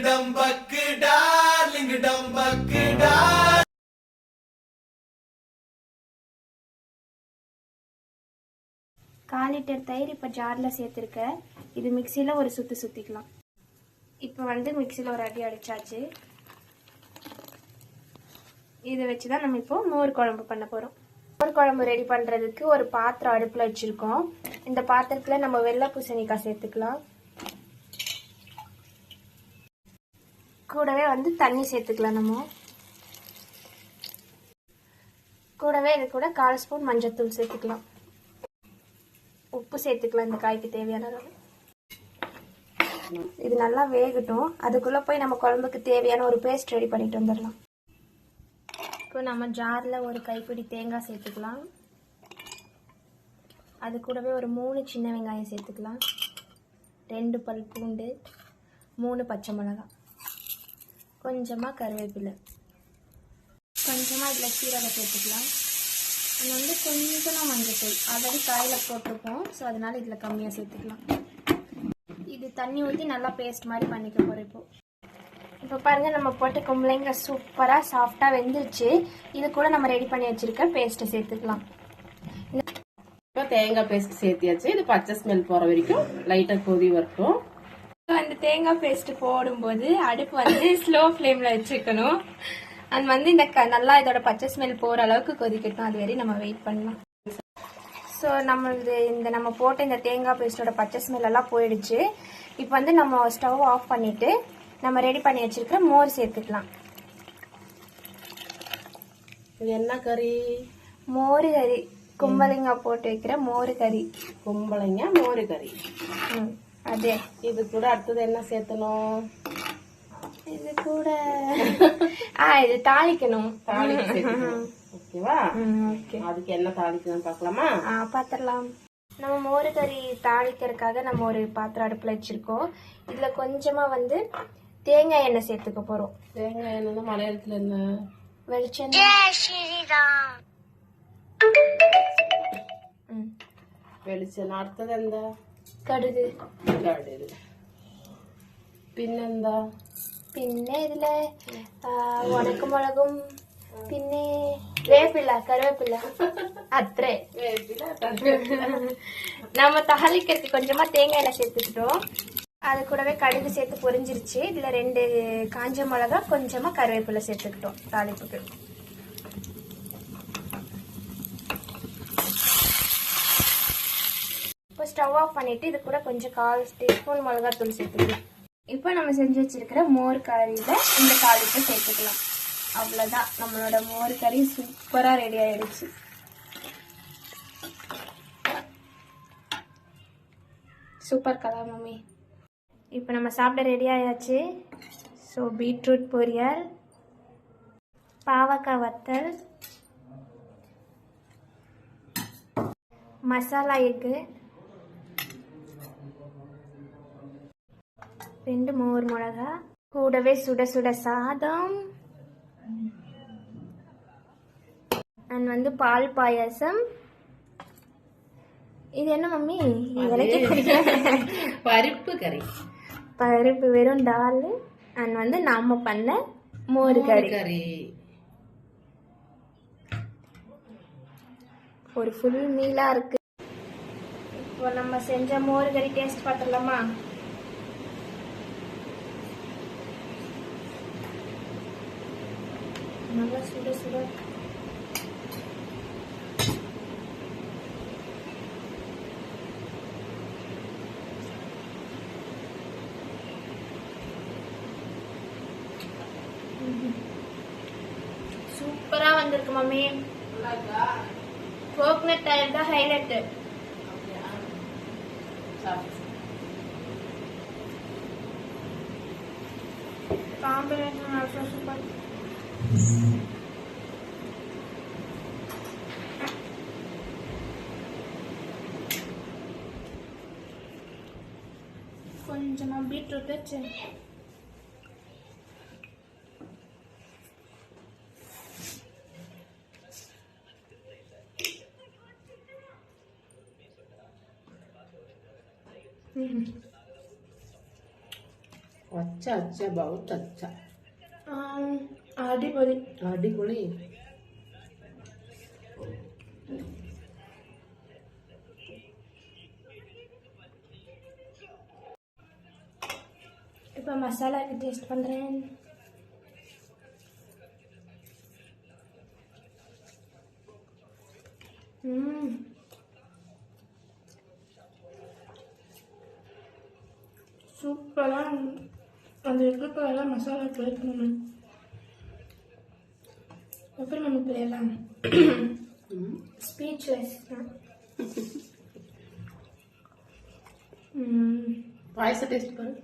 டம்பக்கு darling டம்பக்கு டார். 1/4 litre தயிர் இப்போ ஜாரில் சேர்த்துருக்க. இது மிக்சியில் ஒரு சுற்றி சுற்றிக்கலாம். இப்போ வந்து மிக்சியில் ஒரு அடி அடிச்சாச்சு. இதை வச்சு தான் நம்ம இப்போ மோர் குழம்பு பண்ண போகிறோம். மோர் குழம்பு ரெடி பண்ணுறதுக்கு ஒரு பாத்திரம் அடுப்பில் வச்சுருக்கோம். இந்த பாத்திரத்தில் நம்ம வெள்ளை பூசணிக்காய் சேர்த்துக்கலாம். கூடவே வந்து தண்ணி சேர்த்துக்கலாம். நம்ம கூடவே இது கூட 1/4 ஸ்பூன் மஞ்சள்தூள் சேர்த்துக்கலாம். உப்பு சேர்த்துக்கலாம் இந்த காய்க்கு தேவையான அளவு. இது நல்லா வேகட்டும். அதுக்குள்ளே போய் நம்ம குழம்புக்கு தேவையான ஒரு பேஸ்ட் ரெடி பண்ணிட்டு வந்துடலாம். இப்போ நம்ம ஜாரில் ஒரு கைப்பிடி தேங்காய் சேர்த்துக்கலாம். அது கூடவே ஒரு 3 சின்ன வெங்காயம் சேர்த்துக்கலாம். 2 பல் பூண்டு, 3 பச்சை மிளகாய், கொஞ்சமாக கருவேப்பிலை, கொஞ்சமாக இதில் சீரகம் சேர்த்துக்கலாம். அது வந்து கொஞ்சமாக மஞ்சள் ஆல்ரெடி காயில் போட்டிருப்போம். ஸோ அதனால் இதில் கம்மியாக சேர்த்துக்கலாம். இது தண்ணி ஊற்றி நல்லா பேஸ்ட் மாதிரி பண்ணிக்க போகிறோம். இப்போ பாருங்கள், நம்ம போட்டு கும்பளைங்க சூப்பராக சாஃப்டாக வெந்துருச்சு. இது கூட நம்ம ரெடி பண்ணி வச்சுருக்க பேஸ்ட்டை சேர்த்துக்கலாம். இப்போ தேங்காய் பேஸ்ட் சேர்த்தியாச்சு. இது பச்சை ஸ்மெல் போகிற வரைக்கும் லைட்டாக கொதி வரட்டும். அந்த தேங்காய் பேஸ்ட் போடும்போது அடுப்பு வந்து ஸ்லோ ஃப்ளேமில் வச்சுக்கணும். அது வந்து இந்த நல்லா இதோட பச்சை ஸ்மெல் போகிற அளவுக்கு கொதிக்கட்டும். அது வரையும் நம்ம வெயிட் பண்ணலாம். ஸோ நம்ம போட்ட இந்த தேங்காய் பேஸ்ட்டோட பச்சை ஸ்மெல் எல்லாம் போயிடுச்சு. இப்போ வந்து நம்ம ஸ்டவ் ஆஃப் பண்ணிவிட்டு நம்ம ரெடி பண்ணி வச்சிருக்கிற மோர் சேர்த்துக்கலாம். இது என்ன கறி? மோர் கறி. கும்பளைங்க போட்டு வைக்கிற மோர் கறி. கும்பளைங்க மோர் கறி. அதே. இது கூட அடுத்தது என்ன சேர்த்தணும்? இது கூட இது தாளிக்கணும். ஓகேவா? ஓகே. அதுக்கு என்ன தாளிக்கணும் பார்க்கலாமா? பார்த்துடலாம். நம்ம மோர் கறி தாளிக்கிறதுக்காக நம்ம ஒரு பாத்திரம் அடுப்பில் வச்சிருக்கோம். இதுல கொஞ்சமா வந்து தேங்காய் எண்ணெய் சேர்த்துக்க போறோம். தேங்காய் எண்ணெய் மலையாளத்துல என்ன? வெளிச்செண்ணெய். வெளிச்செண்ணெய். அடுத்தது எந்த? கடுகு. கடுகு. പിന്നെന്താ? പിന്നെ ഇതില് ഉണക്കമുളകും പിന്നെ വേപ്പില കറിവേപ്പില അത്രേ. நம்ம தாளிக்கிறதுக்கு கொஞ்சமா தேங்காய் எண்ணெய் சேர்த்துக்கிட்டோம். அது கூடவே கடுகு சேர்த்து பொரிஞ்சிருச்சு. இதுல 2 காஞ்ச மிளகா, கொஞ்சமா கருவேப்பிலை சேர்த்துக்கிட்டோம் தாளிப்புக்கு. இப்போ ஸ்டவ் ஆஃப் பண்ணிட்டு இது கூட கொஞ்சம் 1/4 டீஸ்பூன் மிளகாத்தூள் சேர்த்துக்கலாம். இப்போ நம்ம செஞ்சு வச்சிருக்கிற மோர் கறியில இந்த தாளிப்பை சேர்த்துக்கலாம். அவ்வளோதான், நம்மளோட மோர் கறி சூப்பராக ரெடி ஆயிடுச்சு. Super colour mummy. இப்போ நம்ம சாப்பிட ரெடி ஆயாச்சு. ஸோ பீட்ரூட் பொரியல், பாவக்காய் வத்தல், மசாலா எக்கு, 2 மோர் மிளகா, கூடவே சுட சுட சாதம், அண்ட் வந்து பால் பாயாசம். இது என்ன மம்மி? பருப்பு கறி. பருப்பு வெறும் டால் அண்ட் வந்து நாம பண்ண மோர் கறி. ஒரு ஃபுல் மீலா இருக்கு. இப்போ நம்ம செஞ்ச மோர் கறி டேஸ்ட் பார்த்துடலாமா? நல்லா சுட சுட. சூப்பரா வந்திருக்கு மம்மி. கோகனட் ஆயில் தான் ஹைலைட். Combination also super. கொஞ்சமா பீட்ரூட் வச்சு अच्छा अच्छा बहुत अच्छा அடிப்பொலி. அடிப்பொலி. இப்போ மசாலாக்கு டேஸ்ட் பண்ணுறேன். சூப்பராக அந்த எல்லாம் மசாலா போயிருக்கணும். எப்படி நமக்கு எல்லாம் ஸ்பீச்லெஸ் தான். பாயச டேஸ்ட் பாரு.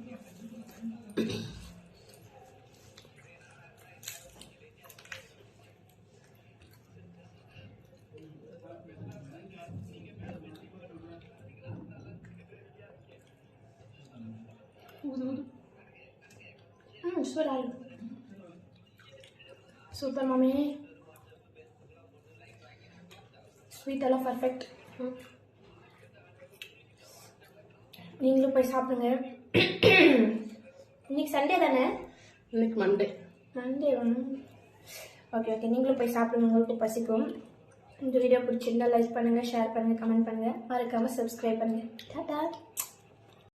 சூப்பர் மாமி. ஸ்வீட் எல்லாம் பர்ஃபெக்ட். நீங்களும் போய் சாப்பிடுங்க. இன்னைக்கு சண்டே தானே? இன்னைக்கு மண்டே. ஓகே ஓகே, நீங்களும் போய் சாப்பிடுங்க, உங்களுக்கு பசிக்கும். இந்த வீடியோ பிடிச்சிருந்தா லைக் பண்ணுங்கள், ஷேர் பண்ணுங்கள், கமெண்ட் பண்ணுங்கள், மறக்காமல் சப்ஸ்கிரைப் பண்ணுங்கள். டாடா.